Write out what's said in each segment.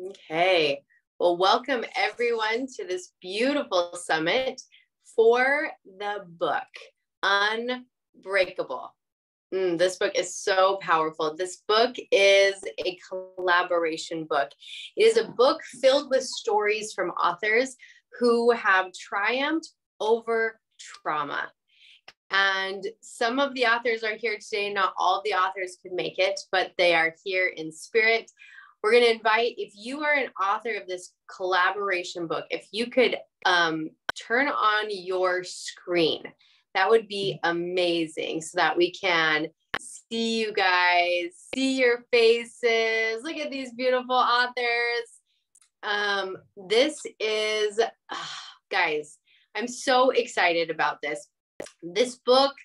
Okay. Well, welcome everyone to this beautiful summit for the book, Unbreakable. This book is so powerful. This book is a collaboration book. It is a book filled with stories from authors who have triumphed over trauma. And some of the authors are here today. Not all of the authors could make it, but they are here in spirit. We're going to invite, if you are an author of this collaboration book, if you could turn on your screen, that would be amazing so that we can see you guys, see your faces. Look at these beautiful authors. This is, guys, I'm so excited about this. This book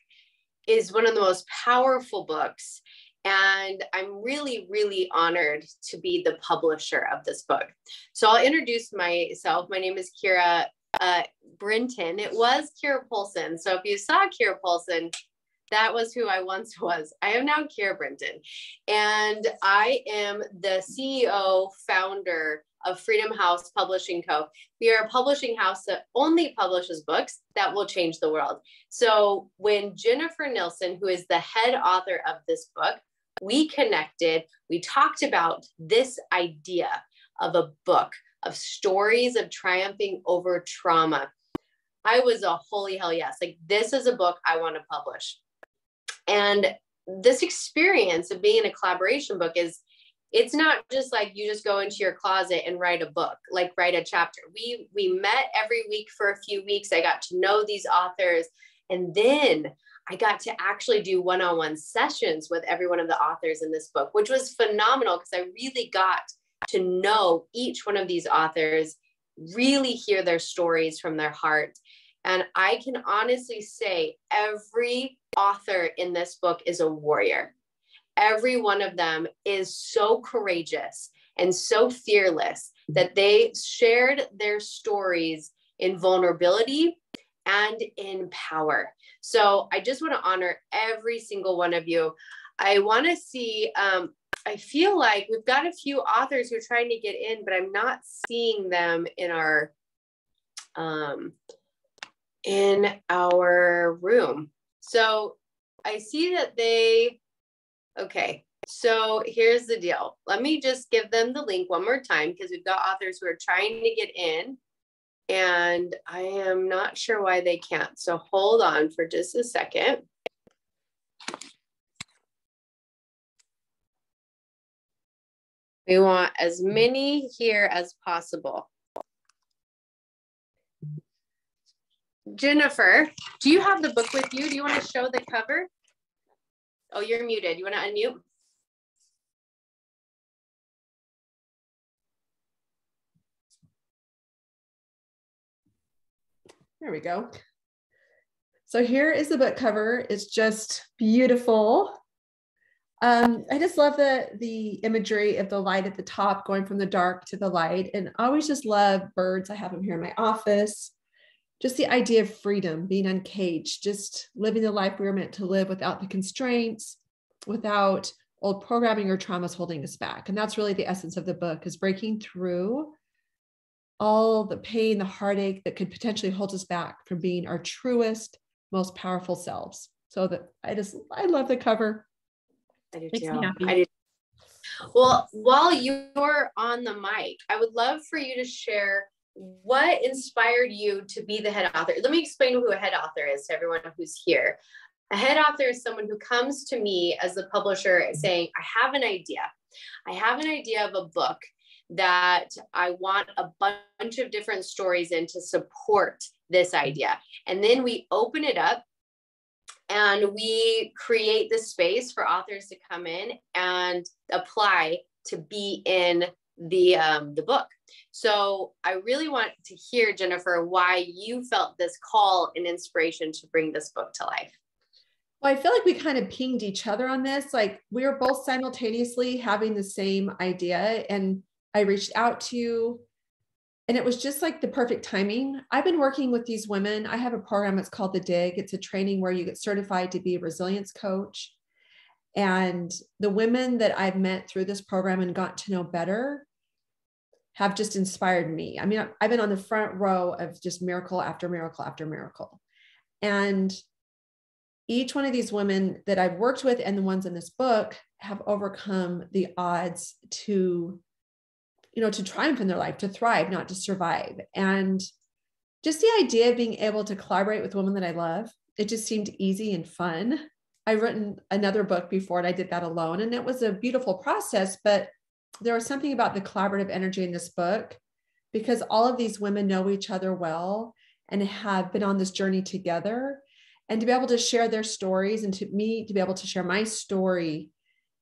is one of the most powerful books. And I'm really, really honored to be the publisher of this book. So I'll introduce myself. My name is Kira Brinton. It was Kira Polson. So if you saw Kira Polson, that was who I once was. I am now Kira Brinton. And I am the CEO, founder of Freedom House Publishing Co. We are a publishing house that only publishes books that will change the world. So when Jennifer Nilsson, who is the head author of this book, we connected, we talked about this idea of a book of stories of triumphing over trauma. I was a holy hell yes. Like, this is a book I want to publish. And this experience of being in a collaboration book is, it's not just like you just go into your closet and write a book, like write a chapter. We met every week for a few weeks. I got to know these authors. And then I got to actually do one-on-one sessions with every one of the authors in this book, which was phenomenal because I really got to know each one of these authors, really hear their stories from their heart. And I can honestly say every author in this book is a warrior. Every one of them is so courageous and so fearless that they shared their stories in vulnerability and in power. So I just want to honor every single one of you. I want to see, I feel like we've got a few authors who are trying to get in, but I'm not seeing them in our room. So I see that okay. So here's the deal. Let me just give them the link one more time because we've got authors who are trying to get in. And I am not sure why they can't. So hold on for just a second. We want as many here as possible. Jennifer, do you have the book with you? Do you want to show the cover? Oh, you're muted. You want to unmute? There we go. So here is the book cover. It's just beautiful. I just love the imagery of the light at the top going from the dark to the light. And I always just love birds. I have them here in my office. Just the idea of freedom, being uncaged, just living the life we were meant to live without the constraints, without old programming or traumas holding us back. And that's really the essence of the book, is breaking through all the pain, the heartache that could potentially hold us back from being our truest, most powerful selves. So that I love the cover. I do too. Well, while you're on the mic, I would love for you to share what inspired you to be the head author. Let me explain who a head author is to everyone who's here. A head author is someone who comes to me as the publisher saying, I have an idea. I have an idea of a book that I want a bunch of different stories in to support this idea. And then we open it up and we create the space for authors to come in and apply to be in the book. So I really want to hear, Jennifer, why you felt this call and inspiration to bring this book to life. Well, I feel like we kind of pinged each other on this. Like, we were both simultaneously having the same idea, and I reached out to you, and it was just like the perfect timing. I've been working with these women. I have a program, it's called The Dig. It's a training where you get certified to be a resilience coach. And the women that I've met through this program and got to know better, have just inspired me. I mean, I've been on the front row of just miracle after miracle after miracle. And each one of these women that I've worked with and the ones in this book have overcome the odds to, to triumph in their life, to thrive, not to survive. And just the idea of being able to collaborate with women that I love, it just seemed easy and fun. I've written another book before and I did that alone, and it was a beautiful process, but there was something about the collaborative energy in this book, because all of these women know each other well and have been on this journey together. And to be able to share their stories, and to me to be able to share my story,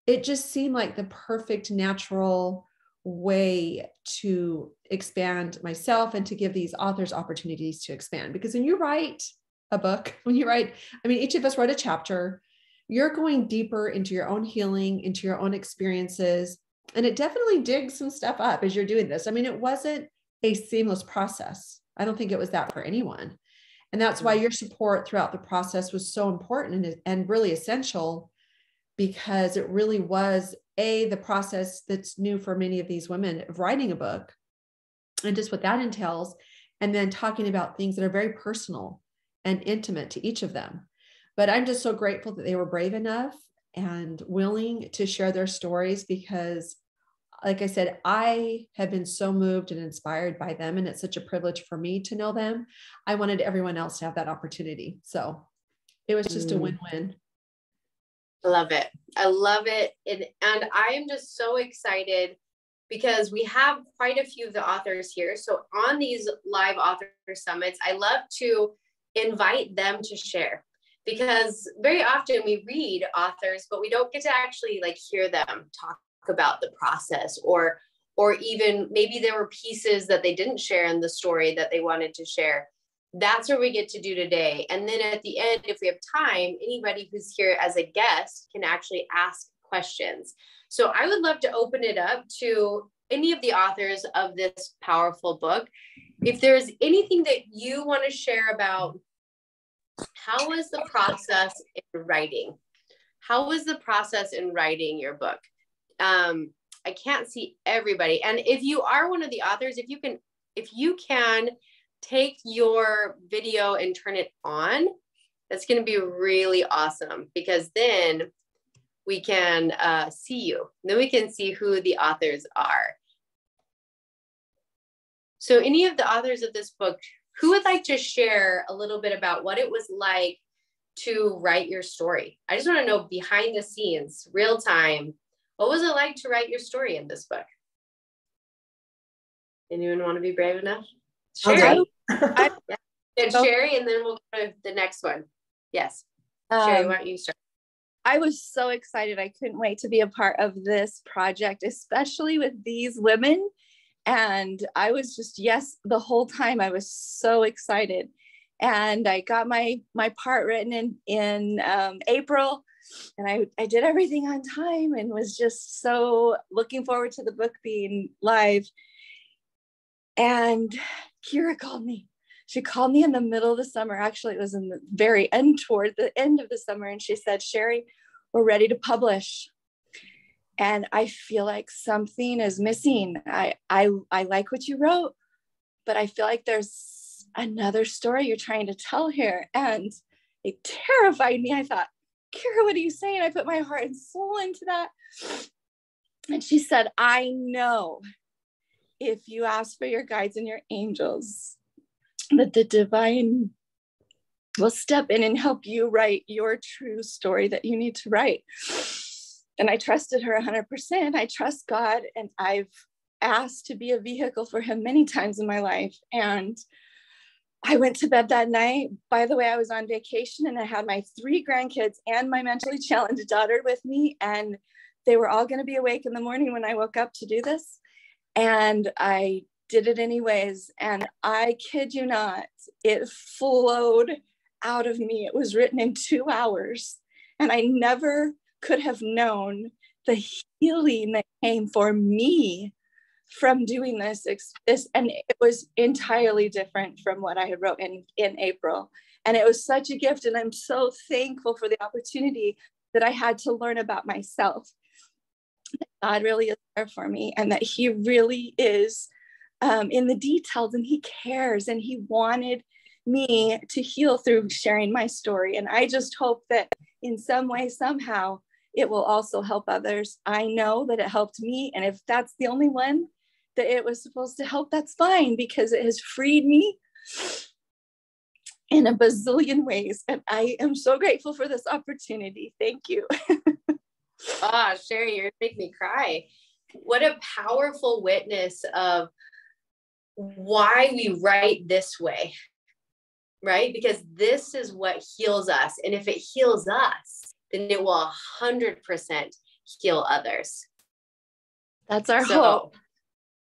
it just seemed like the perfect natural way to expand myself and to give these authors opportunities to expand. Because when you write a book, each of us wrote a chapter, you're going deeper into your own healing, into your own experiences. And it definitely digs some stuff up as you're doing this. I mean, it wasn't a seamless process. I don't think it was that for anyone. And that's why your support throughout the process was so important and really essential, because it really was the process that's new for many of these women of writing a book and just what that entails. And then talking about things that are very personal and intimate to each of them. But I'm just so grateful that they were brave enough and willing to share their stories, because like I said, I have been so moved and inspired by them, and it's such a privilege for me to know them. I wanted everyone else to have that opportunity. So it was just a win-win. I love it. I love it. And I am just so excited because we have quite a few of the authors here. So on these live author summits, I love to invite them to share, because very often we read authors, but we don't get to actually hear them talk about the process, or even maybe there were pieces that they didn't share in the story that they wanted to share. That's what we get to do today. And then at the end, if we have time, anybody who's here as a guest can actually ask questions. So I would love to open it up to any of the authors of this powerful book. If there's anything that you want to share about, how was the process in writing? How was the process in writing your book? I can't see everybody. And if you are one of the authors, if you can take your video and turn it on, that's going to be really awesome, because then we can see you. Then we can see who the authors are. So any of the authors of this book, who would like to share a little bit about what it was like to write your story? I just want to know, behind the scenes, real time, what was it like to write your story in this book? Anyone want to be brave enough? Sherry. And Sherry, and then we'll go to the next one. Yes. Sherry, why don't you start? I was so excited. I couldn't wait to be a part of this project, especially with these women. And I was just, the whole time I was so excited. And I got my part written in April, and I did everything on time and was just so looking forward to the book being live. And Kira called me. She called me in the middle of the summer. Actually, it was in the very end, toward the end of the summer. And she said, Sherry, we're ready to publish. And I feel like something is missing. I like what you wrote, but I feel like there's another story you're trying to tell here. And it terrified me. I thought, Kira, what are you saying? I put my heart and soul into that. And she said, I know if you ask for your guides and your angels, that the divine will step in and help you write your true story that you need to write. And I trusted her 100%. I trust God, and I've asked to be a vehicle for him many times in my life. And I went to bed that night. By the way, I was on vacation, and I had my 3 grandkids and my mentally challenged daughter with me, and they were all going to be awake in the morning when I woke up to do this. And I did it anyways. And I kid you not, it flowed out of me. It was written in 2 hours. And I never could have known the healing that came for me from doing this. And it was entirely different from what I had wrote in April. And it was such a gift. And I'm so thankful for the opportunity that I had to learn about myself. God really is there for me, and that he really is in the details, and he cares, and he wanted me to heal through sharing my story. And I just hope that in some way, somehow, it will also help others. I know that it helped me. And if that's the only one that it was supposed to help, that's fine, because it has freed me in a bazillion ways. And I am so grateful for this opportunity. Thank you. Sherry, you're making me cry. What a powerful witness of why we write this way, right? Because this is what heals us. And if it heals us, then it will 100% heal others. That's our hope.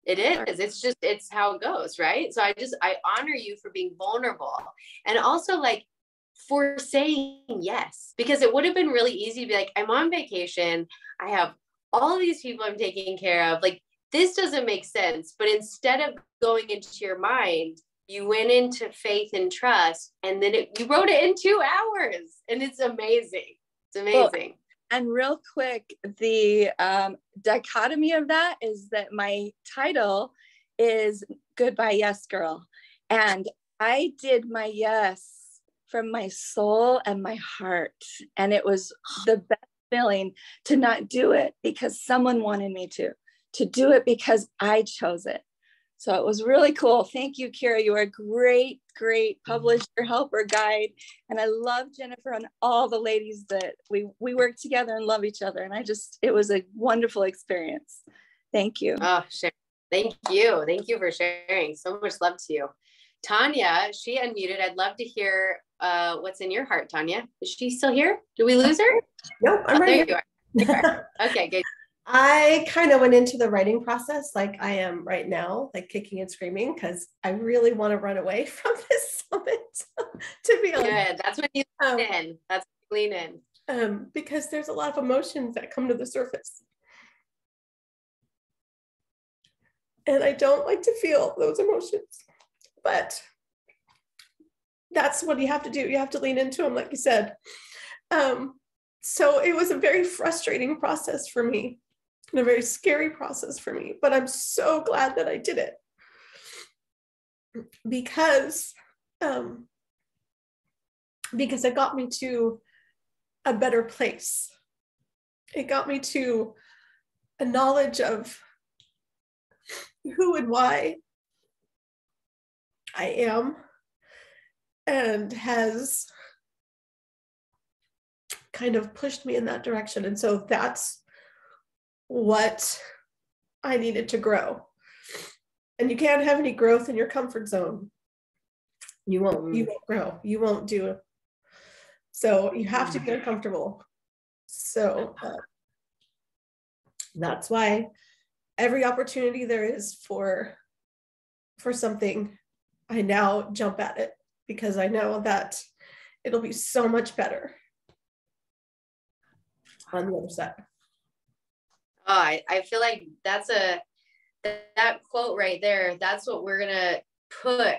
It is. It's how it goes, right? So I honor you for being vulnerable, and also like for saying yes, because it would have been really easy to be like, I'm on vacation. I have all these people I'm taking care of. Like, this doesn't make sense. But instead of going into your mind, you went into faith and trust, and then you wrote it in 2 hours, and it's amazing. It's amazing. Well, and real quick, the dichotomy of that is that my title is Goodbye, Yes, Girl. And I did my yes from my soul and my heart. And it was the best feeling to not do it because someone wanted me to do it because I chose it. So it was really cool. Thank you, Kira. You are a great, great publisher, helper, guide. And I love Jennifer and all the ladies that we work together and love each other. And it was a wonderful experience. Thank you. Oh, Sherry. Thank you. Thank you for sharing. So much love to you. Tanya, she unmuted. I'd love to hear what's in your heart, Tanya. Is she still here? Did we lose her? Nope, I'm right here. You are. Okay, good. I kind of went into the writing process like I am right now, like kicking and screaming, because I really want to run away from this summit, to be honest. Good. That's when you lean in. That's when you lean in. Because there's a lot of emotions that come to the surface. And I don't like to feel those emotions. But that's what you have to do. You have to lean into them, like you said. So it was a very frustrating process for me. And a very scary process for me, but I'm so glad that I did it because it got me to a better place. It got me to a knowledge of who and why I am, and has kind of pushed me in that direction. And so that's what I needed to grow. And you can't have any growth in your comfort zone. You won't grow. You won't do it. So you have to get uncomfortable. So that's why every opportunity there is for something, I now jump at it, because I know that it'll be so much better on the other side. Oh, I feel like that quote right there, that's what we're going to put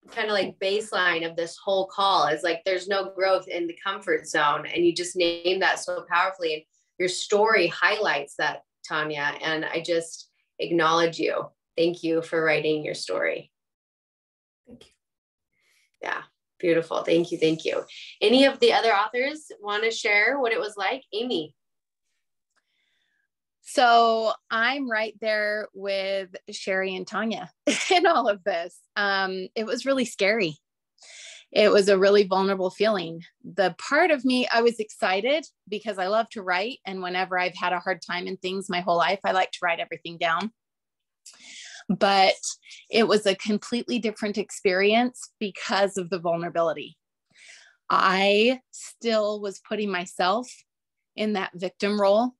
kind of like baseline of this whole call, is like, there's no growth in the comfort zone. And you just named that so powerfully. And your story highlights that, Tanya. And I just acknowledge you. Thank you for writing your story. Thank you. Yeah, beautiful. Thank you. Thank you. Any of the other authors want to share what it was like? Amy. So I'm right there with Sherry and Tanya in all of this. It was really scary. It was a really vulnerable feeling. The part of me, I was excited because I love to write. And whenever I've had a hard time in things my whole life, I like to write everything down. But it was a completely different experience because of the vulnerability. I still was putting myself in that victim role.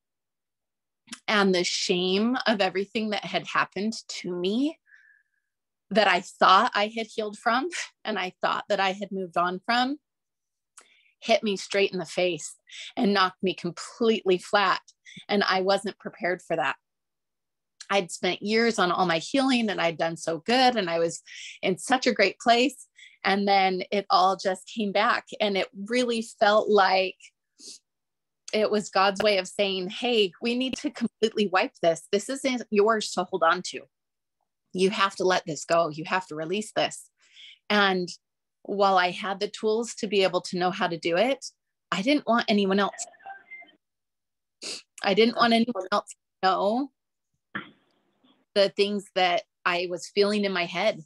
And the shame of everything that had happened to me that I thought I had healed from, and I thought that I had moved on from, hit me straight in the face and knocked me completely flat. And I wasn't prepared for that. I'd spent years on all my healing and I'd done so good and I was in such a great place. And then it all just came back, and it really felt like it was God's way of saying, hey, we need to completely wipe this. This isn't yours to hold on to. You have to let this go. You have to release this. And while I had the tools to be able to know how to do it, I didn't want anyone else. I didn't want anyone else to know the things that I was feeling in my head,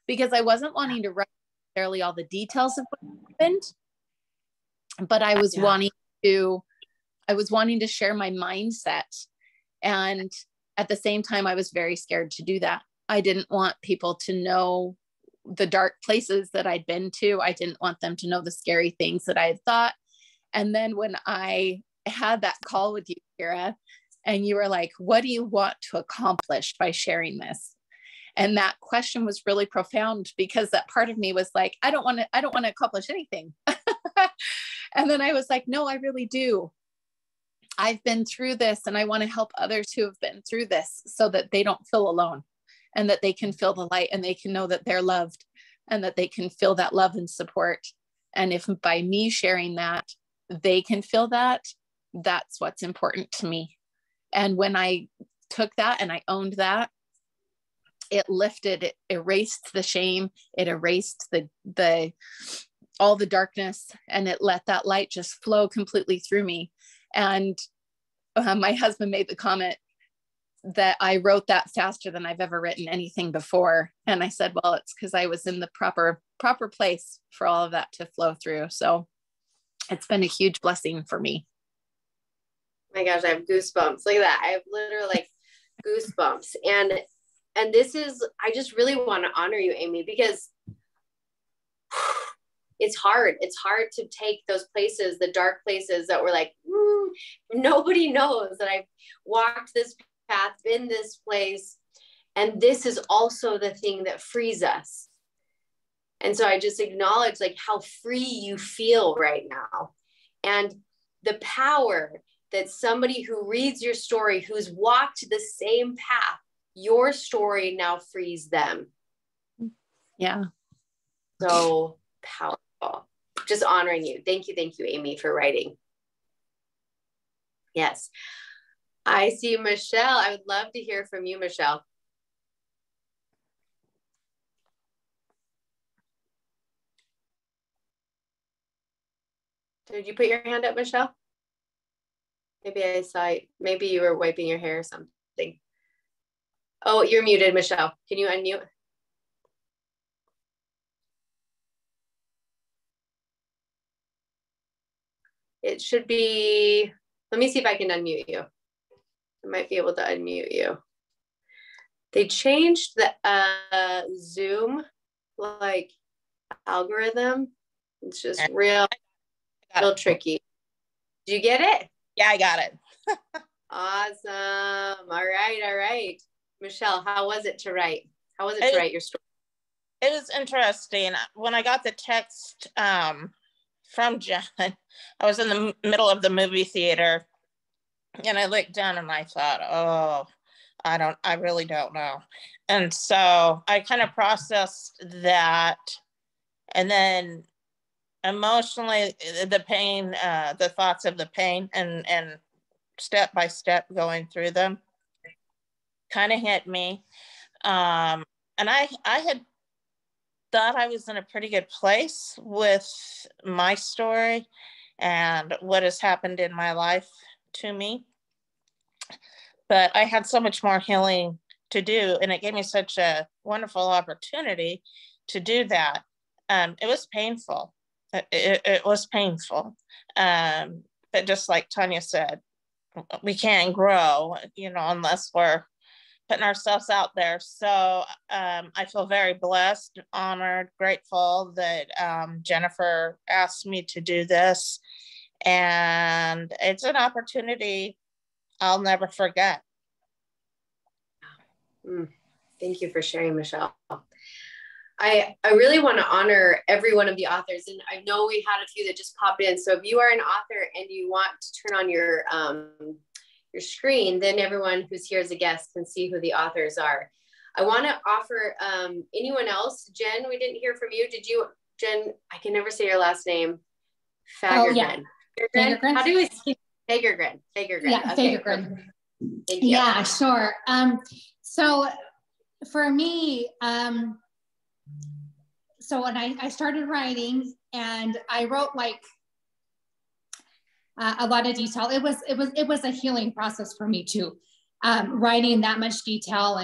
because I wasn't wanting to write necessarily all the details of what happened, but I was wanting to share my mindset. And at the same time, I was very scared to do that. I didn't want people to know the dark places that I'd been to. I didn't want them to know the scary things that I had thought. And then when I had that call with you, Kira, and you were like, what do you want to accomplish by sharing this? And that question was really profound, because that part of me was like, I don't want to accomplish anything. And then I was like, no, I really do. I've been through this, and I want to help others who have been through this so that they don't feel alone, and that they can feel the light, and they can know that they're loved, and that they can feel that love and support. And if by me sharing that, they can feel that, that's what's important to me. And when I took that and I owned that, it lifted, it erased the shame, it erased the all the darkness, and it let that light just flow completely through me. And my husband made the comment that I wrote that faster than I've ever written anything before. And I said, well, it's because I was in the proper place for all of that to flow through. So it's been a huge blessing for me. My gosh, I have goosebumps. Look at that. I have literally like goosebumps. And this is, I just really want to honor you, Amy, because it's hard. It's hard to take those places, the dark places that were like, nobody knows that I've walked this path, been this place. And this is also the thing that frees us. And so I just acknowledge like how free you feel right now, and the power that somebody who reads your story, who's walked the same path, your story now frees them. Yeah. So powerful. Just honoring you. Thank you, Amy, for writing. Yes. I see Michelle. I would love to hear from you, Michelle. Did you put your hand up, Michelle? Maybe I saw it. Maybe you were wiping your hair or something. Oh, you're muted, Michelle. Can you unmute? It should be, let me see if I can unmute you. I might be able to unmute you. They changed the Zoom like algorithm. It's just real tricky. Did you get it? Yeah, I got it. Awesome. All right. Michelle, how was it to write? How was it to write your story? It was interesting. When I got the text from Jen, I was in the middle of the movie theater, and I looked down and I thought, oh, I really don't know. And so I kind of processed that, and then emotionally, the pain, the thoughts of the pain, and step by step going through them kind of hit me. And I had thought I was in a pretty good place with my story and what has happened in my life to me. But I had so much more healing to do, and it gave me such a wonderful opportunity to do that. It was painful. It was painful. But just like Tanya said, we can't grow, unless we're putting ourselves out there. So I feel very blessed, honored, grateful that Jennifer asked me to do this. And it's an opportunity I'll never forget. Thank you for sharing, Michelle. I really want to honor every one of the authors. And I know we had a few that just popped in. So if you are an author and you want to turn on your screen, then everyone who's here as a guest can see who the authors are. I want to offer anyone else. Jen, we didn't hear from you. Did you, Jen? I can never say your last name. Fagergren. Oh, yeah. Fagergren? How do we say Fagergren? Yeah, okay, Fagergren. Thank you. Yeah, sure. So for me, so when I started writing, and I wrote like a lot of detail, it was a healing process for me too. Writing that much detail,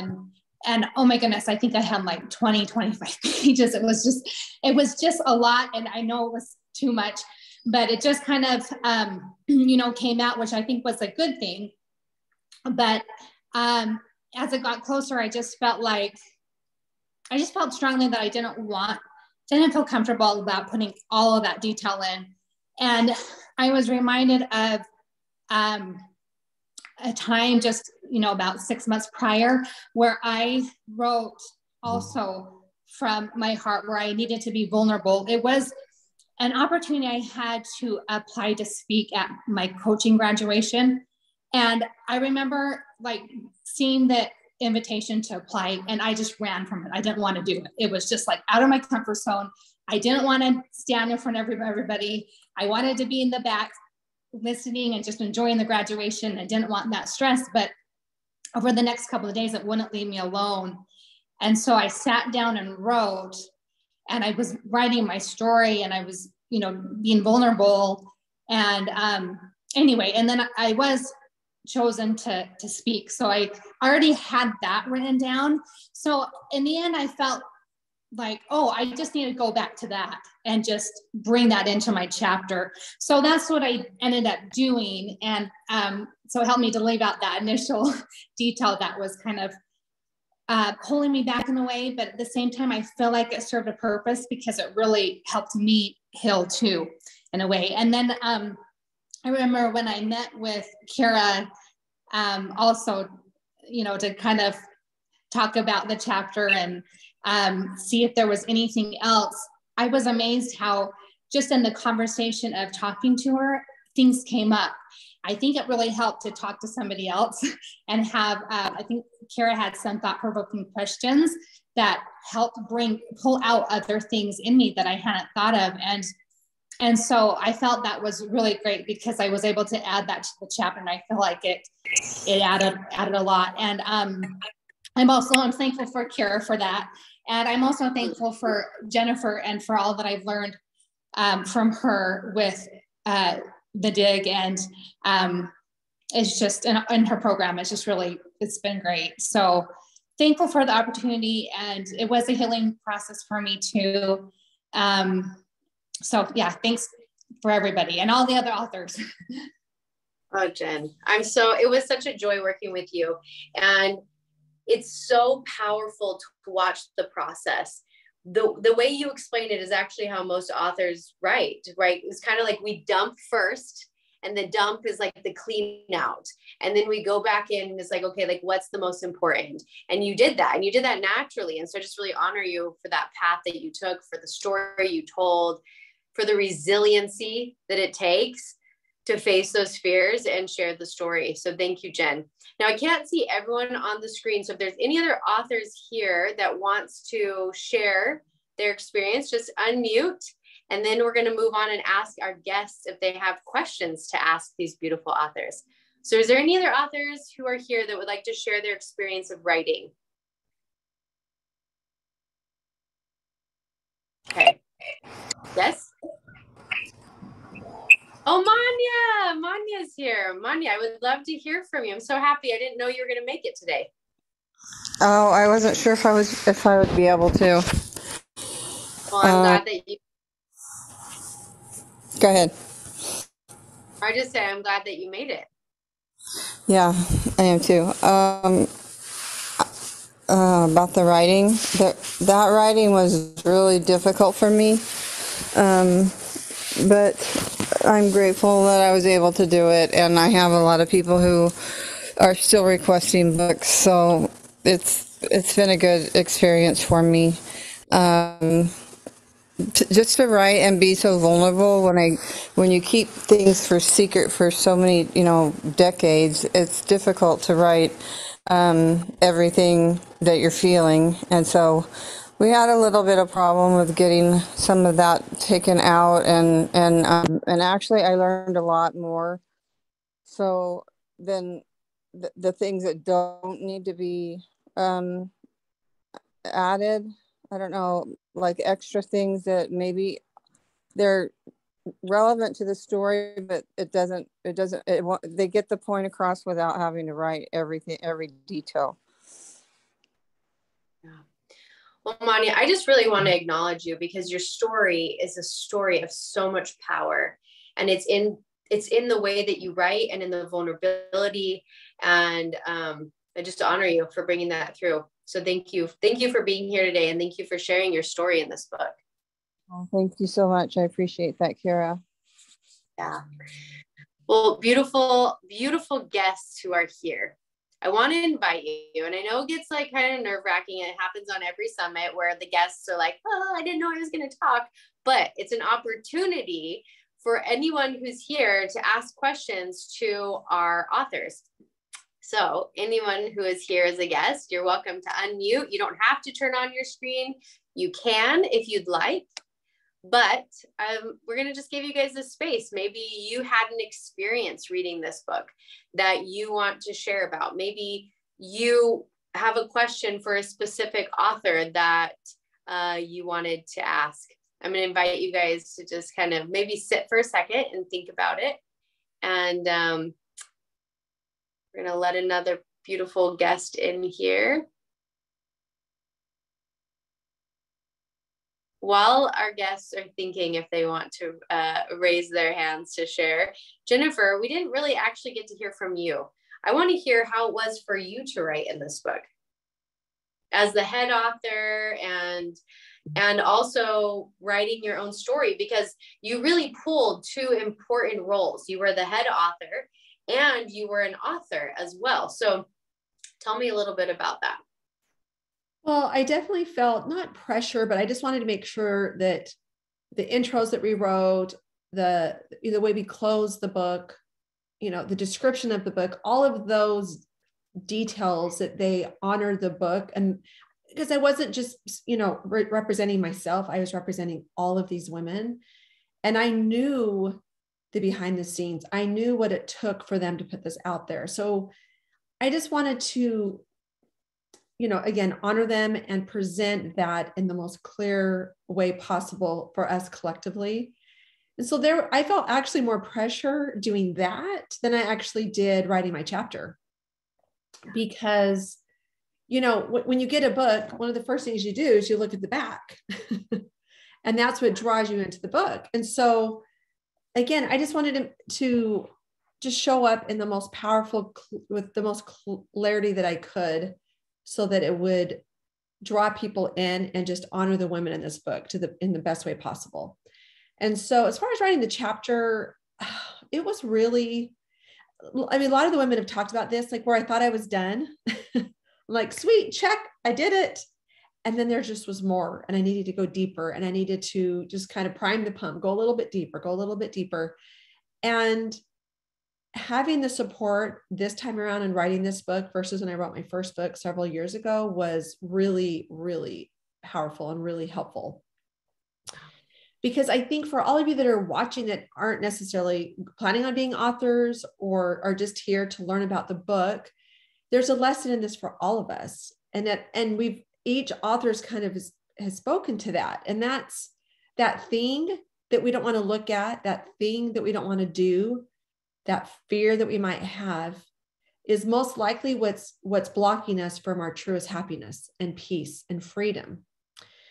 and oh my goodness, I think I had like 25 pages. It was just a lot. And I know it was too much, but it just kind of, came out, which I think was a good thing. But as it got closer, I just felt strongly that I didn't feel comfortable about putting all of that detail in. And I was reminded of a time just, about 6 months prior, where I wrote also from my heart, where I needed to be vulnerable. It was an opportunity I had to apply to speak at my coaching graduation. And I remember like seeing the invitation to apply, and I just ran from it. I didn't want to do it. It was just like out of my comfort zone. I didn't want to stand in front of everybody. I wanted to be in the back listening and just enjoying the graduation. I didn't want that stress, but over the next couple of days, it wouldn't leave me alone. And so I sat down and wrote, and I was writing my story, and I was, being vulnerable. And anyway, and then I was chosen to speak. So I already had that written down. So in the end, I felt like, oh, I just need to go back to that and just bring that into my chapter. So that's what I ended up doing. And so it helped me to leave out that initial detail that was kind of pulling me back in a way. But at the same time, I feel like it served a purpose, because it really helped me heal too, in a way. And then I remember when I met with Kara, also, to kind of talk about the chapter and see if there was anything else. I was amazed how just in the conversation of talking to her, things came up. I think it really helped to talk to somebody else and have, I think Kara had some thought-provoking questions that helped pull out other things in me that I hadn't thought of. And so I felt that was really great, because I was able to add that to the chapter, and I feel like it added a lot. And I'm thankful for Kara for that. And I'm also thankful for Jennifer and for all that I've learned from her with the dig. And it's just in her program, it's been great. So thankful for the opportunity, and it was a healing process for me too. So yeah, thanks for everybody and all the other authors. Oh, Jen, it was such a joy working with you. And it's so powerful to watch the process. The way you explain it is actually how most authors write, right? It's kind of like we dump first, and the dump is like the clean out. And then we go back in, and it's like, okay, like what's the most important? And you did that, naturally. And so I just really honor you for that path that you took, for the story you told, for the resiliency that it takes to face those fears and share the story. So thank you, Jen. Now I can't see everyone on the screen. So if there's any other authors here that wants to share their experience, just unmute. And then we're going to move on and ask our guests if they have questions to ask these beautiful authors. So is there any other authors who are here that would like to share their experience of writing? Okay. Yes? Oh, Manya's here. Manya, I would love to hear from you. I'm so happy. I didn't know you were going to make it today. Oh, I wasn't sure if I would be able to. Well, I'm glad that you. Go ahead. I just say I'm glad that you made it. Yeah, I am too. About the writing, that writing was really difficult for me, but I'm grateful that I was able to do it, and I have a lot of people who are still requesting books, so it's been a good experience for me. Just to write and be so vulnerable when you keep things for secret for so many decades, it's difficult to write everything that you're feeling. And so we had a little bit of problem with getting some of that taken out, and actually I learned a lot more. So then the things that don't need to be added, I don't know, like extra things that maybe they're relevant to the story, but they get the point across without having to write everything, every detail. Yeah. Well, Manya, I just really want to acknowledge you because your story is a story of so much power, and it's in the way that you write and in the vulnerability. And I just honor you for bringing that through. So thank you for being here today, and thank you for sharing your story in this book. Oh, thank you so much. I appreciate that, Kira. Yeah. Well, beautiful, beautiful guests who are here. I want to invite you, and I know it gets like kind of nerve-wracking. It happens on every summit where the guests are like, oh, I didn't know I was going to talk, but it's an opportunity for anyone who's here to ask questions to our authors. So anyone who is here as a guest, you're welcome to unmute. You don't have to turn on your screen. You can if you'd like. But we're going to just give you guys this space. Maybe you had an experience reading this book that you want to share about. Maybe you have a question for a specific author that you wanted to ask. I'm going to invite you guys to just kind of maybe sit for a second and think about it. And we're going to let another beautiful guest in here. While our guests are thinking if they want to raise their hands to share, Jennifer, we didn't really actually get to hear from you. I want to hear how it was for you to write in this book as the head author and also writing your own story, because you really pulled two important roles. You were the head author and you were an author as well. So tell me a little bit about that. Well, I definitely felt not pressure, but I just wanted to make sure that the intros that we wrote, the way we closed the book, the description of the book, all of those details, that they honored the book. And because I wasn't just, representing myself, I was representing all of these women. And I knew the behind the scenes. I knew what it took for them to put this out there. So I just wanted to, again, honor them and present that in the most clear way possible for us collectively. And so I felt actually more pressure doing that than I actually did writing my chapter. Because, when you get a book, one of the first things you do is you look at the back and that's what draws you into the book. And so again, I just wanted to just show up in the most powerful, with the most clarity that I could, so that it would draw people in and just honor the women in this book in the best way possible. And so as far as writing the chapter, it was really, a lot of the women have talked about this, like where I thought I was done. I'm like, sweet, check, I did it. And then there just was more, and I needed to go deeper, and I needed to just kind of prime the pump, go a little bit deeper. And having the support this time around in writing this book versus when I wrote my first book several years ago was really, really powerful and really helpful. Because I think for all of you that are watching that aren't necessarily planning on being authors or are just here to learn about the book, there's a lesson in this for all of us. And we've, each author's kind of has spoken to that. And that's that thing that we don't want to look at, that thing that we don't want to do, that fear that we might have, is most likely what's blocking us from our truest happiness and peace and freedom.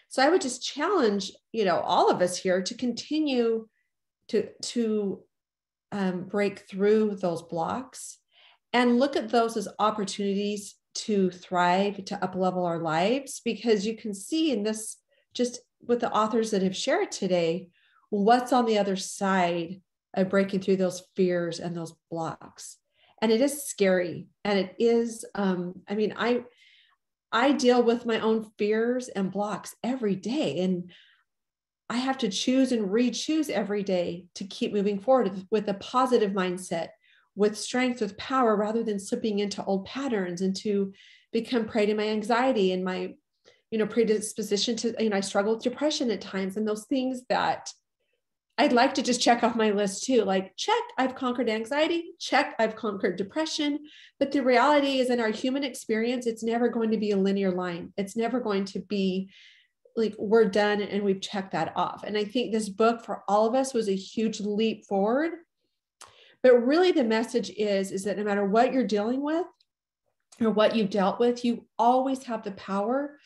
So I would just challenge, all of us here to continue to break through those blocks and look at those as opportunities to thrive, to up-level our lives, because you can see in this, just with the authors that have shared today, what's on the other side of breaking through those fears and those blocks. And it is scary. And it is, I deal with my own fears and blocks every day. And I have to choose and re-choose every day to keep moving forward with a positive mindset, with strength, with power, rather than slipping into old patterns and to become prey to my anxiety and my, predisposition to, I struggle with depression at times, and those things that I'd like to just check off my list too. Like, check, I've conquered anxiety. Check, I've conquered depression. But the reality is, in our human experience, it's never going to be a linear line. It's never going to be like, we're done and we've checked that off. And I think this book for all of us was a huge leap forward. But really the message is that no matter what you're dealing with or what you've dealt with, you always have the power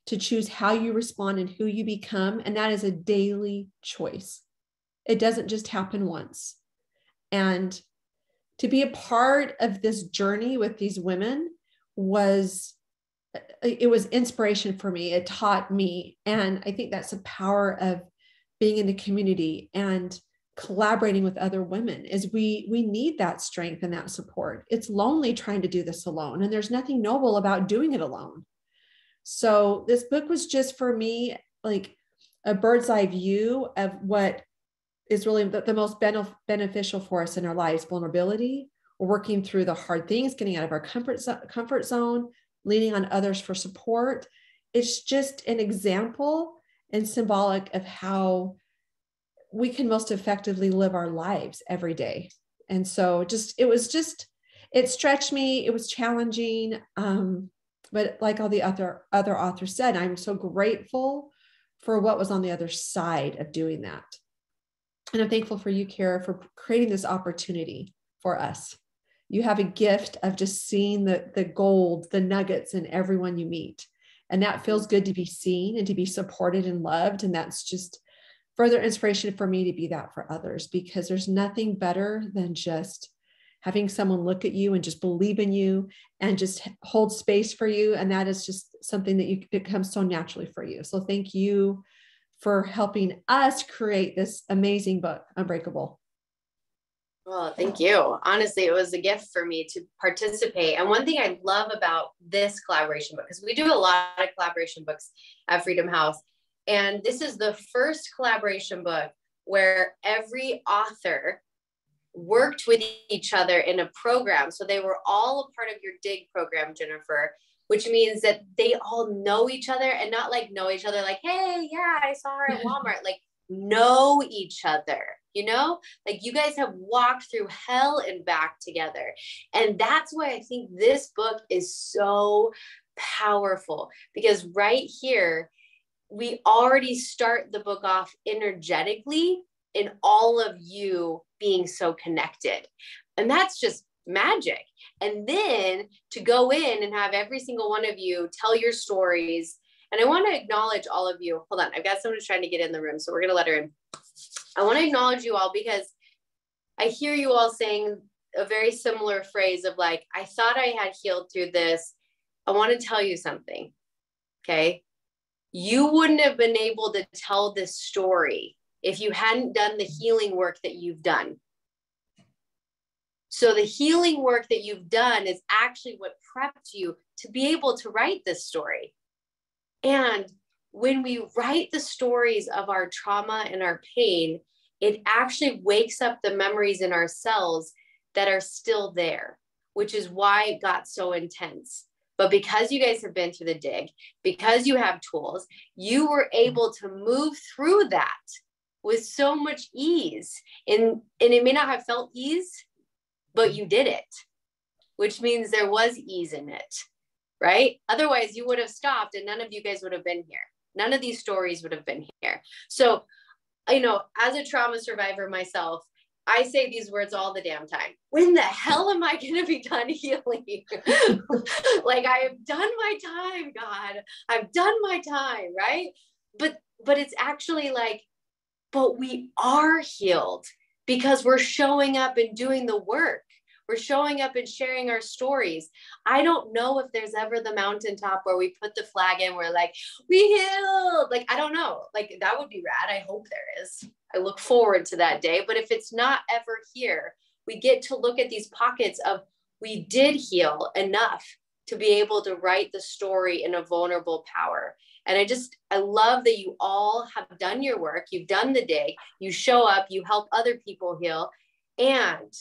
to choose how you respond and who you become. And that is a daily choice. It doesn't just happen once. And to be a part of this journey with these women was inspiration for me. It taught me. And I think that's the power of being in a community and collaborating with other women, is we need that strength and that support. It's lonely trying to do this alone, and there's nothing noble about doing it alone. So this book was just for me like a bird's eye view of what is really the most beneficial for us in our lives: vulnerability, working through the hard things, getting out of our comfort zone, leaning on others for support. It's just an example and symbolic of how we can most effectively live our lives every day. And so it stretched me. It was challenging. But like all the other authors said, I'm so grateful for what was on the other side of doing that. And I'm thankful for you, Kara, for creating this opportunity for us. You have a gift of just seeing the gold, the nuggets in everyone you meet. And that feels good to be seen and to be supported and loved. And that's just further inspiration for me to be that for others, because there's nothing better than just having someone look at you and just believe in you and just hold space for you. And that is just something that it comes so naturally for you. So thank you for helping us create this amazing book, Unbreakable. Well, thank you. Honestly, it was a gift for me to participate. And one thing I love about this collaboration book, because we do a lot of collaboration books at Freedom House, and this is the first collaboration book where every author worked with each other in a program. So they were all a part of your DIG program, Jennifer, which means that they all know each other, and not like know each other like, hey, yeah, I saw her at Walmart. Like, know each other, like you guys have walked through hell and back together. And that's why I think this book is so powerful, because right here, we already start the book off energetically in all of you being so connected. And that's just magic. And then to go in and have every single one of you tell your stories. And I want to acknowledge all of you. Hold on. I've got someone who's trying to get in the room, so we're going to let her in. I want to acknowledge you all, because I hear you all saying a very similar phrase of like, I thought I had healed through this. I want to tell you something. Okay. You wouldn't have been able to tell this story if you hadn't done the healing work that you've done. So the healing work that you've done is actually what prepped you to be able to write this story. And when we write the stories of our trauma and our pain, it actually wakes up the memories in our cells that are still there, which is why it got so intense. But because you guys have been through the dig, because you have tools, you were able to move through that with so much ease. And it may not have felt ease, but you did it, which means there was ease in it, right? Otherwise, you would have stopped and none of you guys would have been here. None of these stories would have been here. So, as a trauma survivor myself, I say these words all the damn time. When the hell am I going to be done healing? Like, I have done my time, God. I've done my time, right? But it's actually like, but we are healed because we're showing up and doing the work. We're showing up and sharing our stories. I don't know if there's ever the mountaintop where we put the flag in, we're like, we healed. Like, I don't know. Like, that would be rad. I hope there is. I look forward to that day. But if it's not ever here, we get to look at these pockets of we did heal enough to be able to write the story in a vulnerable power. And I love that you all have done your work. You've done the dig. You show up, you help other people heal, and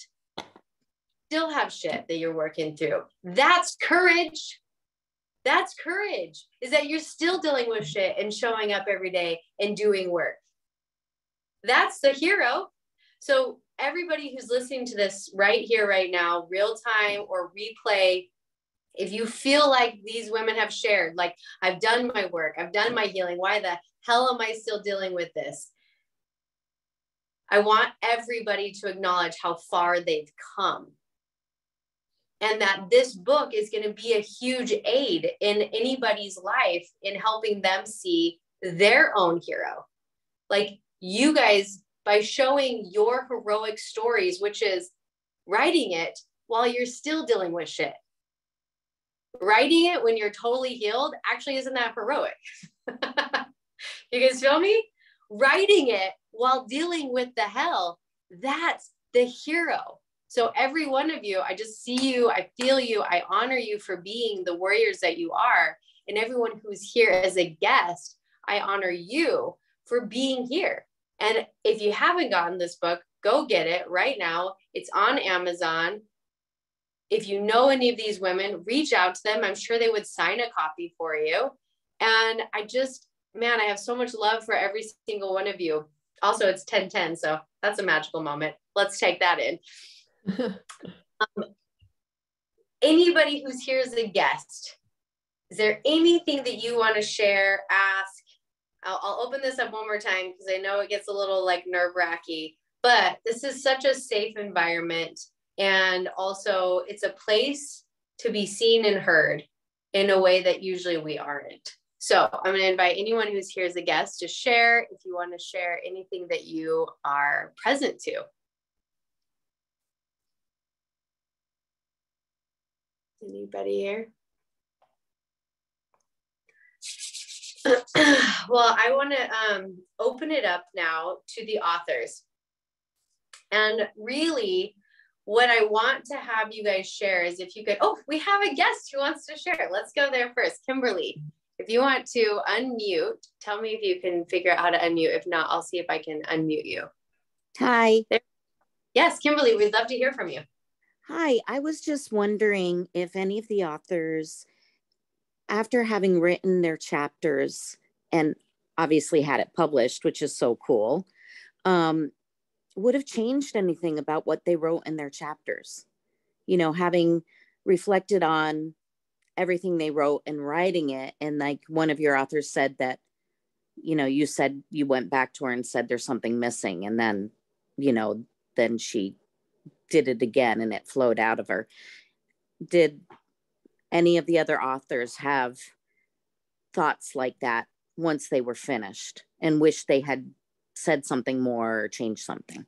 still have shit that you're working through. That's courage. That's courage, is that you're still dealing with shit and showing up every day and doing work. That's the hero. So everybody who's listening to this right here, right now, real time or replay, if you feel like these women have shared, like, I've done my work, I've done my healing, why the hell am I still dealing with this? I want everybody to acknowledge how far they've come. And that this book is going to be a huge aid in anybody's life in helping them see their own hero. Like, you guys, by showing your heroic stories, which is writing it while you're still dealing with shit. Writing it when you're totally healed actually isn't that heroic. You guys feel me? Writing it while dealing with the hell, that's the hero. So every one of you, I just see you, I feel you, I honor you for being the warriors that you are. And everyone who's here as a guest, I honor you for being here. And if you haven't gotten this book, go get it right now. It's on Amazon. If you know any of these women, reach out to them. I'm sure they would sign a copy for you. And I just, man, I have so much love for every single one of you. Also, it's 10:10, so that's a magical moment. Let's take that in. Anybody who's here as a guest, is there anything that you want to share, ask? I'll open this up one more time because I know it gets a little like nerve-wracking, but this is such a safe environment. And also it's a place to be seen and heard in a way that usually we aren't. So I'm going to invite anyone who's here as a guest to share, if you want to share anything that you are present to. Anybody here? Well, I want to open it up now to the authors. And really, what I want to have you guys share is if you could, oh, we have a guest who wants to share. Let's go there first. Kimberly, if you want to unmute, tell me if you can figure out how to unmute. If not, I'll see if I can unmute you. Hi. There. Yes, Kimberly, we'd love to hear from you. Hi, I was just wondering if any of the authors, after having written their chapters and obviously had it published, which is so cool, would have changed anything about what they wrote in their chapters. You know, having reflected on everything they wrote and writing it. And like one of your authors said that, you know, you said you went back to her and said there's something missing. And then, you know, then she did it again and it flowed out of her. Did any of the other authors have thoughts like that once they were finished and wish they had said something more or changed something?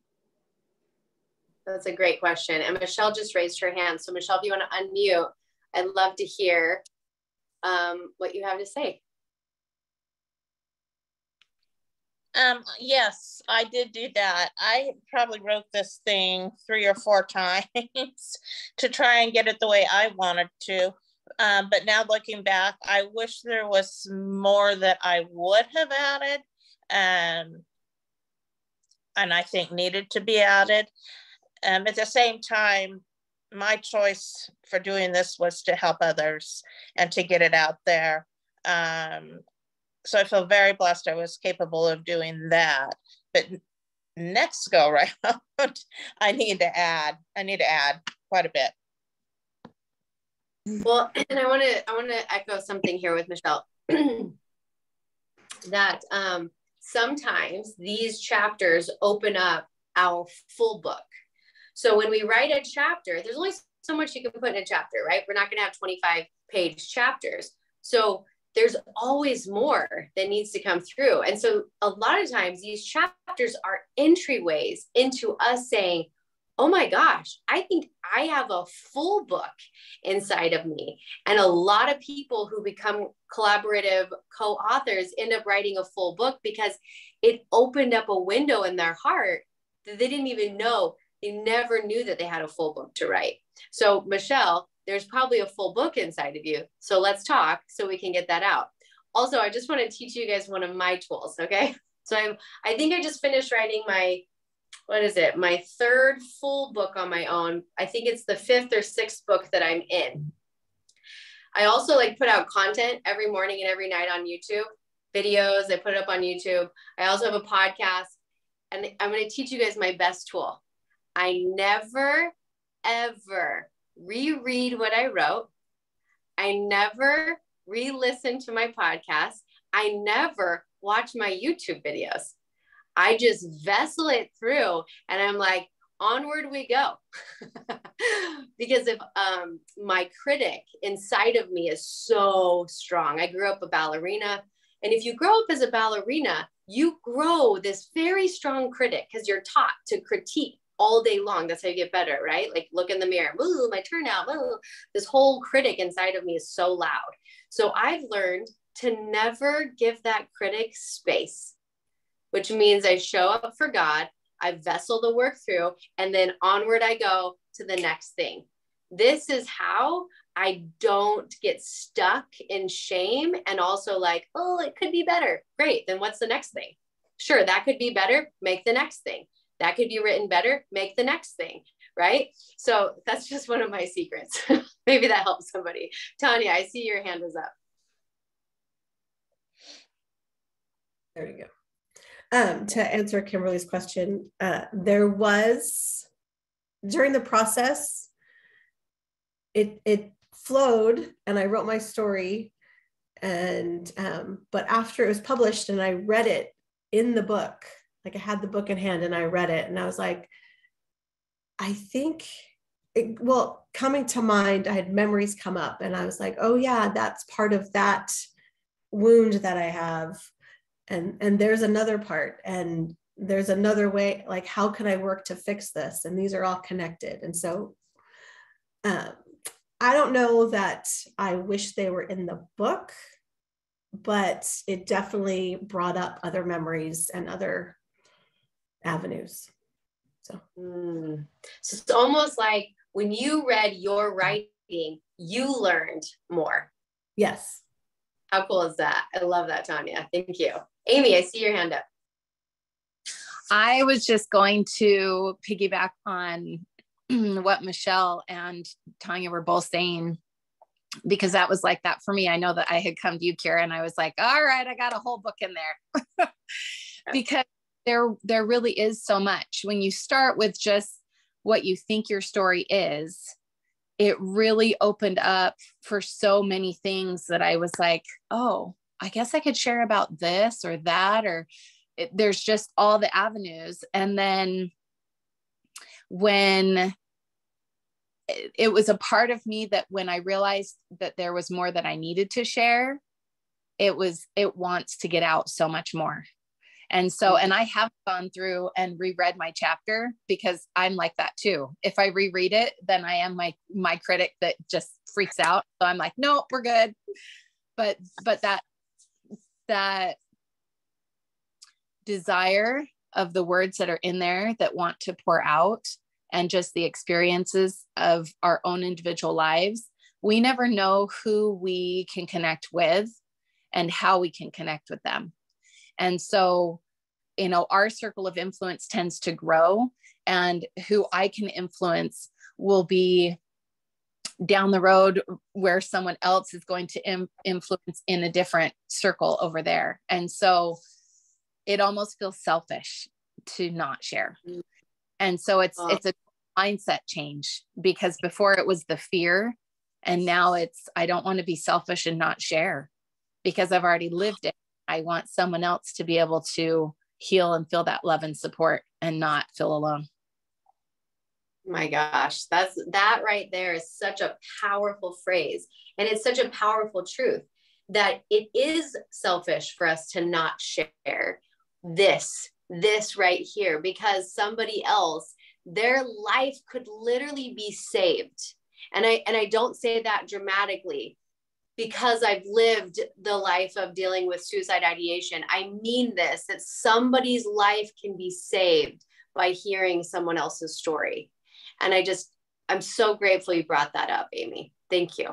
That's a great question. And Michelle just raised her hand. So Michelle, if you want to unmute, I'd love to hear what you have to say. Yes, I did do that. I probably wrote this thing 3 or 4 times to try and get it the way I wanted to. But now looking back, I wish there was more that I would have added, and I think needed to be added. At the same time, my choice for doing this was to help others and to get it out there. So I feel very blessed I was capable of doing that. But next go round, I need to add quite a bit. Well, and I want to echo something here with Michelle, that sometimes these chapters open up our full book. So when we write a chapter, there's only so much you can put in a chapter, right? We're not going to have 25-page chapters. So there's always more that needs to come through. And so a lot of times these chapters are entryways into us saying, oh my gosh, I think I have a full book inside of me. And a lot of people who become collaborative co-authors end up writing a full book because it opened up a window in their heart that they didn't even know. They never knew that they had a full book to write. So Michelle, there's probably a full book inside of you. So let's talk so we can get that out. Also, I just want to teach you guys one of my tools, okay? So I think I just finished writing my 3rd full book on my own. I think it's the 5th or 6th book that I'm in. I also put out content every morning and every night on YouTube, videos. I put it up on YouTube. I also have a podcast. and I'm going to teach you guys my best tool. I never, ever reread what I wrote. I never re-listen to my podcast. I never watch my YouTube videos. I just vessel it through and I'm like, onward we go. Because if my critic inside of me is so strong. I grew up a ballerina. And if you grow up as a ballerina, you grow this very strong critic because you're taught to critique all day long. That's how you get better, right? Like look in the mirror, ooh, my turnout, ooh. This whole critic inside of me is so loud. So I've learned to never give that critic space, which means I show up for God, I vessel the work through, and then onward I go to the next thing. This is how I don't get stuck in shame and also like, oh, it could be better. Great. Then what's the next thing? Sure, that could be better. Make the next thing. That could be written better. Make the next thing. Right. So that's just one of my secrets. Maybe that helps somebody. Tanya, I see your hand is up. There you go. To answer Kimberly's question, there was, during the process, it flowed and I wrote my story, and but after it was published and I read it in the book, like I had the book in hand and I read it and I was like, I think coming to mind, I had memories come up and I was like, oh yeah, that's part of that wound that I have. And there's another part and there's another way, like, how can I work to fix this? And these are all connected. And so I don't know that I wish they were in the book, but it definitely brought up other memories and other avenues. So it's almost like when you read your writing, you learned more. Yes. How cool is that? I love that, Tanya. Thank you. Amy, I see your hand up. I was just going to piggyback on what Michelle and Tanya were both saying, because that was like that for me. I know that I had come to you, Kira, and I was like, all right, I got a whole book in there. Because there really is so much. When you start with just what you think your story is, it really opened up for so many things that I was like, oh, I guess I could share about this or that, or there's just all the avenues. And then when it was a part of me that when I realized that there was more that I needed to share, it wants to get out so much more. And so, and I have gone through and reread my chapter because I'm like that too. If I reread it, then I am my critic that just freaks out. So I'm like, nope, we're good. But that desire of the words that are in there that want to pour out, and just the experiences of our own individual lives, we never know who we can connect with and how we can connect with them. And so, our circle of influence tends to grow, and who I can influence will be down the road where someone else is going to influence in a different circle over there. And so it almost feels selfish to not share. And so it's a mindset change, because before it was the fear, and now it's, I don't want to be selfish and not share because I've already lived it. I want someone else to be able to heal and feel that love and support and not feel alone. My gosh, that right there is such a powerful phrase. And it's such a powerful truth that it is selfish for us to not share this right here, because somebody else, their life could literally be saved. And I don't say that dramatically because I've lived the life of dealing with suicide ideation. I mean this, that somebody's life can be saved by hearing someone else's story. And I'm so grateful you brought that up, Amy. Thank you.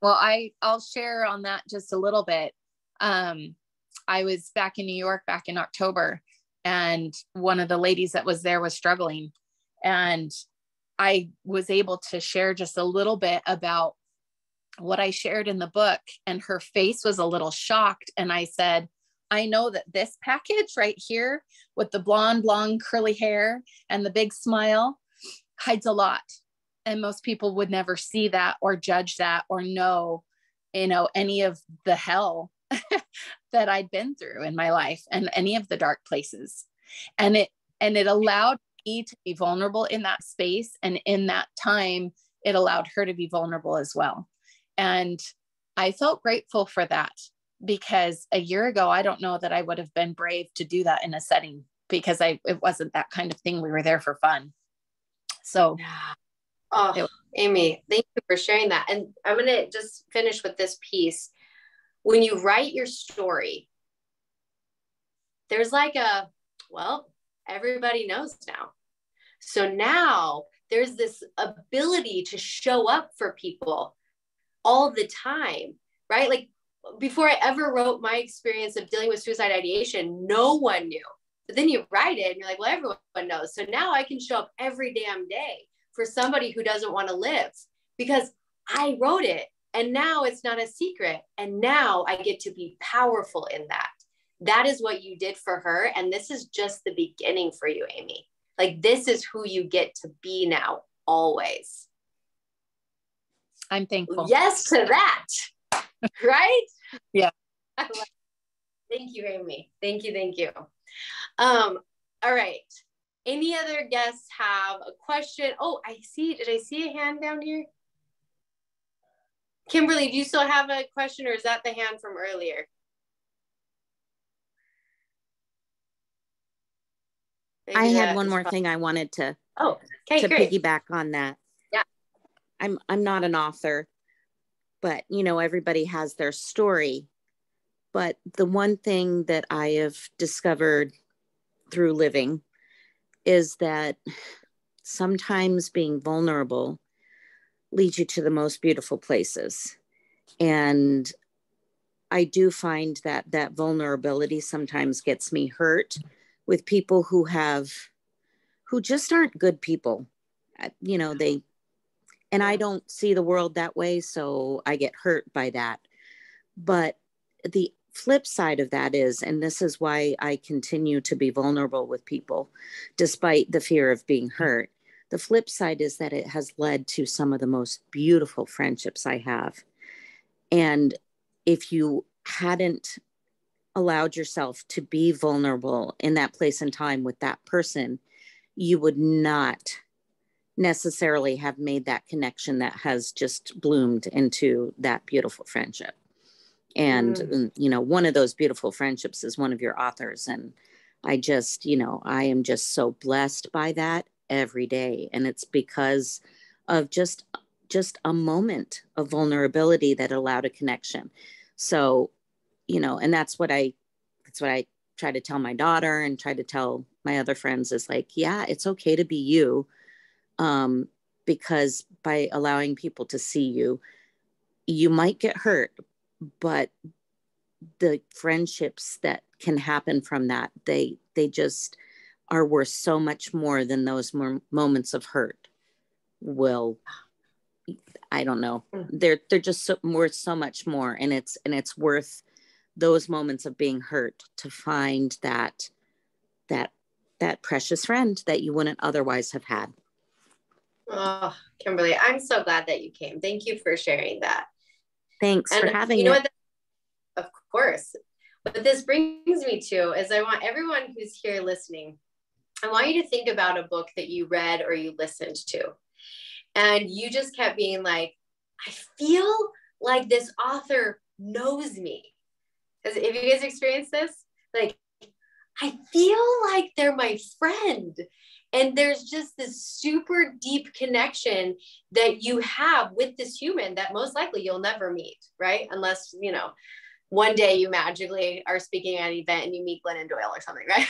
Well, I'll share on that just a little bit. I was back in New York back in October, and one of the ladies that was there was struggling. And I was able to share just a little bit about what I shared in the book, and her face was a little shocked. And I said, I know that this package right here with the blonde, long, curly hair and the big smile hides a lot. And most people would never see that or judge that or know, any of the hell that I'd been through in my life and any of the dark places. And it allowed me to be vulnerable in that space. And in that time, it allowed her to be vulnerable as well. And I felt grateful for that, because a year ago, I don't know that I would have been brave to do that in a setting, because it wasn't that kind of thing. We were there for fun. So, Amy, thank you for sharing that. And I'm going to just finish with this piece. When you write your story, there's like everybody knows now. So now there's this ability to show up for people all the time, right? Like before I ever wrote my experience of dealing with suicide ideation, no one knew. But then you write it and you're like, well, everyone knows. So now I can show up every damn day for somebody who doesn't want to live because I wrote it. And now it's not a secret. And now I get to be powerful in that. That is what you did for her. And this is just the beginning for you, Amy. Like, this is who you get to be now, always. I'm thankful. Yes to that. Right? Yeah. Thank you, Amy. Thank you. Thank you. All right. Any other guests have a question? Oh, did I see a hand down here? Kimberly, do you still have a question, or is that the hand from earlier? Maybe I had one more thing I wanted to great. piggyback on that. Yeah. I'm not an author, but everybody has their story. But the one thing that I have discovered through living is that sometimes being vulnerable leads you to the most beautiful places. And I do find that vulnerability sometimes gets me hurt with people who just aren't good people. I don't see the world that way, so I get hurt by that. But the flip side of that is, and this is why I continue to be vulnerable with people, despite the fear of being hurt. The flip side is that it has led to some of the most beautiful friendships I have. And if you hadn't allowed yourself to be vulnerable in that place and time with that person, you would not necessarily have made that connection that has just bloomed into that beautiful friendship. And, one of those beautiful friendships is one of your authors. And I just, I am just so blessed by that every day. And it's because of just a moment of vulnerability that allowed a connection. So, and that's what I try to tell my daughter and try to tell my other friends is like, yeah, it's okay to be you. Because by allowing people to see you, you might get hurt, but the friendships that can happen from that, they just are worth so much more than those moments of hurt. I don't know. They're just worth so much more. And it's worth those moments of being hurt to find that precious friend that you wouldn't otherwise have had. Oh, Kimberly, I'm so glad that you came. Thank you for sharing that. Thanks for having me. Of course. What this brings me to is I want everyone who's here listening, I want you to think about a book that you read or you listened to. And you just kept being like, I feel like this author knows me. Have you guys experienced this? Like, I feel like they're my friend. And there's just this super deep connection that you have with this human that most likely you'll never meet, right? Unless, one day you magically are speaking at an event and you meet Glennon Doyle or something, right?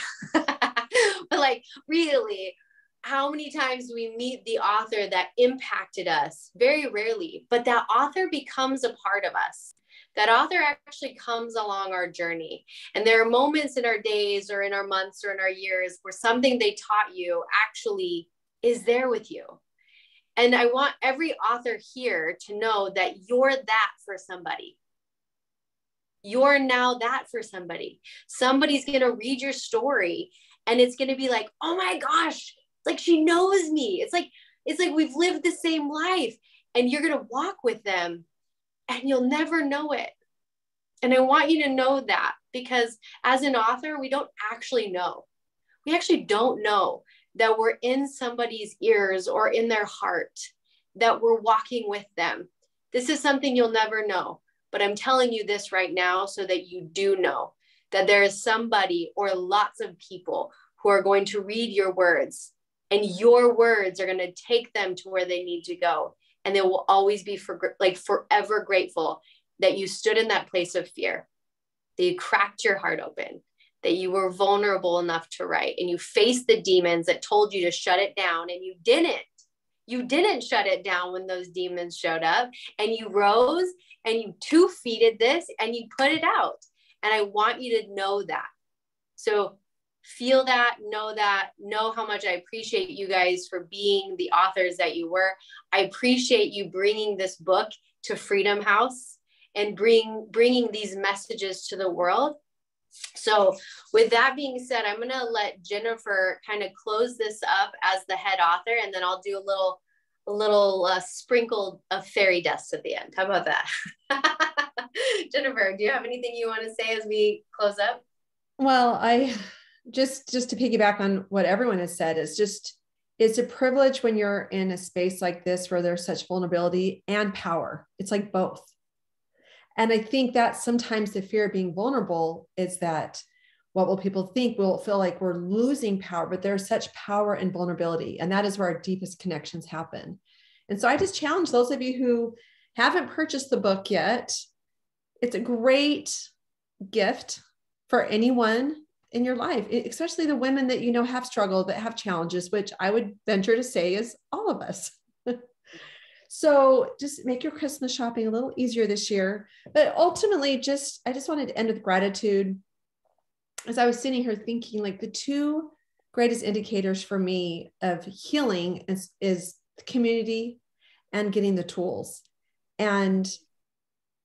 But like, really, how many times do we meet the author that impacted us? Very rarely, but that author becomes a part of us. That author actually comes along our journey. And there are moments in our days or in our months or in our years where something they taught you actually is there with you. And I want every author here to know that you're that for somebody. You're now that for somebody. Somebody's going to read your story and it's going to be like, oh my gosh, like she knows me. It's like we've lived the same life, and you're going to walk with them and you'll never know it. And I want you to know that, because as an author, we don't actually know. We actually don't know that we're in somebody's ears or in their heart, that we're walking with them. This is something you'll never know. But I'm telling you this right now so that you do know that there is somebody or lots of people who are going to read your words, and your words are going to take them to where they need to go. And they will always be forever grateful that you stood in that place of fear, that you cracked your heart open, that you were vulnerable enough to write, and you faced the demons that told you to shut it down, and you didn't. You didn't shut it down when those demons showed up, and you rose and you 2-feeted this and you put it out. And I want you to know that. So feel that, know how much I appreciate you guys for being the authors that you were. I appreciate you bringing this book to Freedom House and bringing these messages to the world. So with that being said, I'm going to let Jennifer kind of close this up as the head author, and then I'll do a little sprinkle of fairy dust at the end. How about that? Jennifer, do you have anything you want to say as we close up? Well, I just to piggyback on what everyone has said, it's a privilege when you're in a space like this where there's such vulnerability and power. It's like both. And I think that sometimes the fear of being vulnerable is that what will people think? We'll feel like we're losing power, but there's such power in vulnerability. And that is where our deepest connections happen. And so I just challenge those of you who haven't purchased the book yet. It's a great gift for anyone in your life, especially the women that you know have struggled, that have challenges, which I would venture to say is all of us. So just make your Christmas shopping a little easier this year. But ultimately, I just wanted to end with gratitude. As I was sitting here thinking, like the two greatest indicators for me of healing is community and getting the tools. And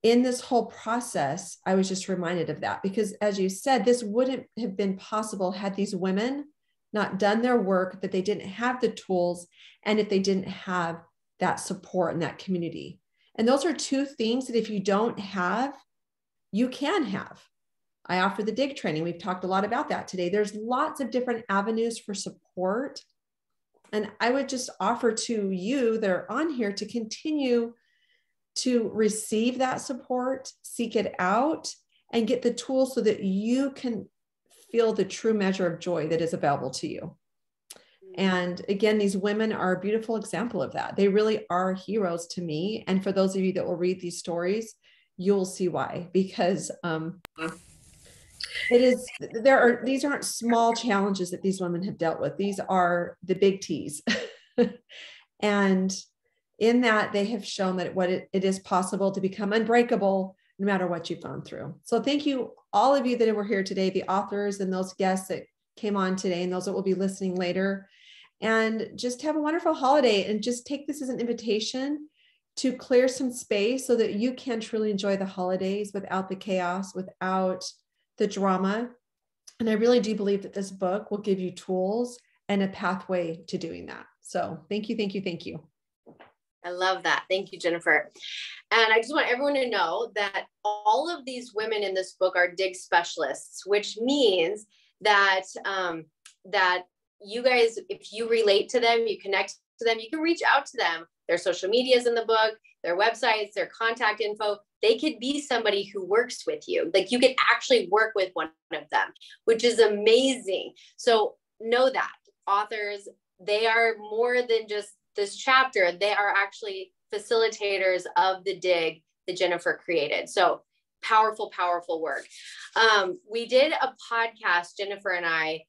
in this whole process, I was just reminded of that, because as you said, this wouldn't have been possible had these women not done their work, that they didn't have the tools, and if they didn't have that support and that community. And those are two things that if you don't have, you can have. I offer the DIG training. We've talked a lot about that today. There's lots of different avenues for support. And I would just offer to you that are on here to continue to receive that support, seek it out, and get the tools so that you can feel the true measure of joy that is available to you. And again, these women are a beautiful example of that. They really are heroes to me. And for those of you that will read these stories, you'll see why, because these aren't small challenges that these women have dealt with. These are the big T's. And in that, they have shown that it is possible to become unbreakable no matter what you've gone through. So thank you, all of you that were here today, the authors and those guests that came on today, and those that will be listening later. And just have a wonderful holiday, and just take this as an invitation to clear some space so that you can truly enjoy the holidays without the chaos, without the drama. And I really do believe that this book will give you tools and a pathway to doing that. So thank you, thank you, thank you. I love that. Thank you, Jennifer. And I just want everyone to know that all of these women in this book are DIG specialists, which means that that you guys, if you relate to them, you connect to them, you can reach out to them. Their social medias in the book, their websites, their contact info. They could be somebody who works with you. Like you could actually work with one of them, which is amazing. So know that authors, they are more than just this chapter. They are actually facilitators of the DIG that Jennifer created. So powerful, powerful work. We did a podcast, Jennifer and I,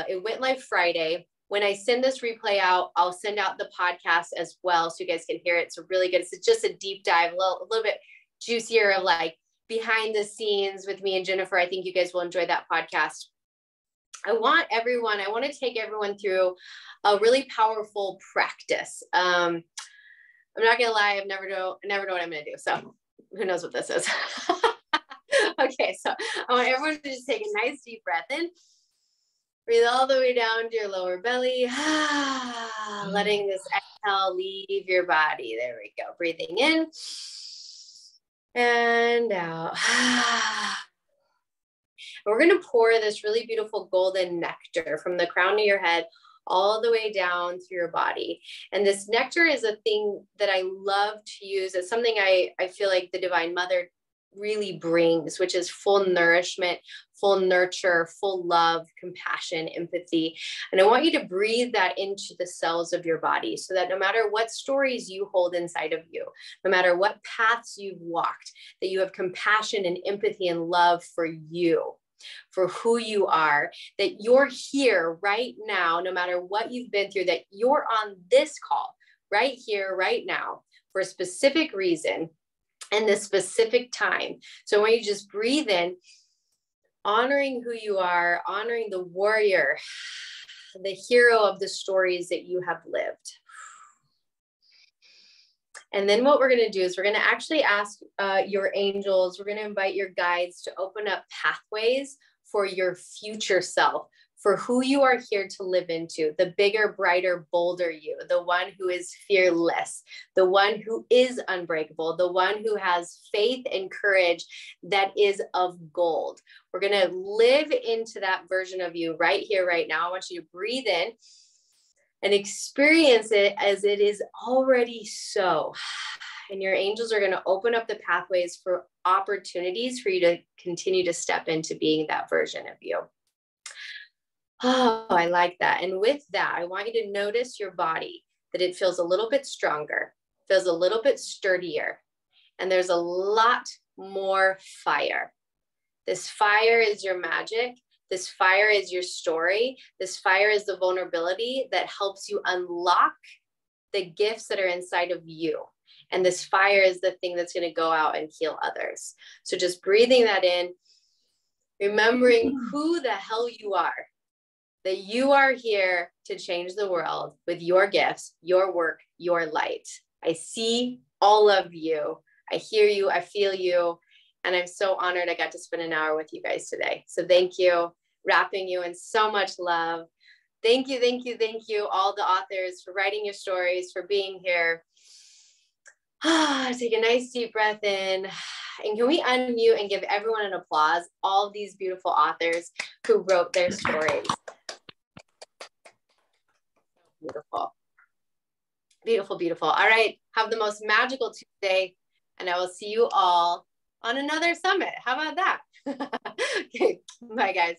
it went live Friday. When I send this replay out, I'll send out the podcast as well, so you guys can hear it. It's really good. It's just a deep dive, a little bit juicier of like behind the scenes with me and Jennifer. I think you guys will enjoy that podcast. I want to take everyone through a really powerful practice. I'm not going to lie. I never know what I'm going to do. So who knows what this is. Okay, so I want everyone to just take a nice deep breath in. Breathe all the way down to your lower belly. Letting this exhale leave your body. There we go. Breathing in and out. We're going to pour this really beautiful golden nectar from the crown of your head all the way down through your body. And this nectar is a thing that I love to use. It's something I feel like the Divine Mother really brings, which is full nourishment, full nurture, full love, compassion, empathy. And I want you to breathe that into the cells of your body so that no matter what stories you hold inside of you, no matter what paths you've walked, that you have compassion and empathy and love for you, for who you are, that you're here right now, no matter what you've been through, that you're on this call right here, right now, for a specific reason and this specific time. So when you just breathe in, honoring who you are, honoring the warrior, the hero of the stories that you have lived. And then what we're going to do is we're going to actually ask your angels, we're going to invite your guides to open up pathways for your future self, for who you are here to live into, the bigger, brighter, bolder you, the one who is fearless, the one who is unbreakable, the one who has faith and courage that is of gold. We're going to live into that version of you right here, right now. I want you to breathe in and experience it as it is already so. And your angels are going to open up the pathways for opportunities for you to continue to step into being that version of you. Oh, I like that. And with that, I want you to notice your body, that it feels a little bit stronger, feels a little bit sturdier, and there's a lot more fire. This fire is your magic. This fire is your story. This fire is the vulnerability that helps you unlock the gifts that are inside of you. And this fire is the thing that's going to go out and heal others. So just breathing that in, remembering who the hell you are, that you are here to change the world with your gifts, your work, your light. I see all of you. I hear you. I feel you. And I'm so honored I got to spend an hour with you guys today. So thank you, wrapping you in so much love. Thank you, thank you, thank you, all the authors, for writing your stories, for being here. Take a nice deep breath in. And can we unmute and give everyone an applause? All of these beautiful authors who wrote their stories. Beautiful. Beautiful, beautiful. All right. Have the most magical Tuesday. And I will see you all on another summit. How about that? Okay. Bye, guys.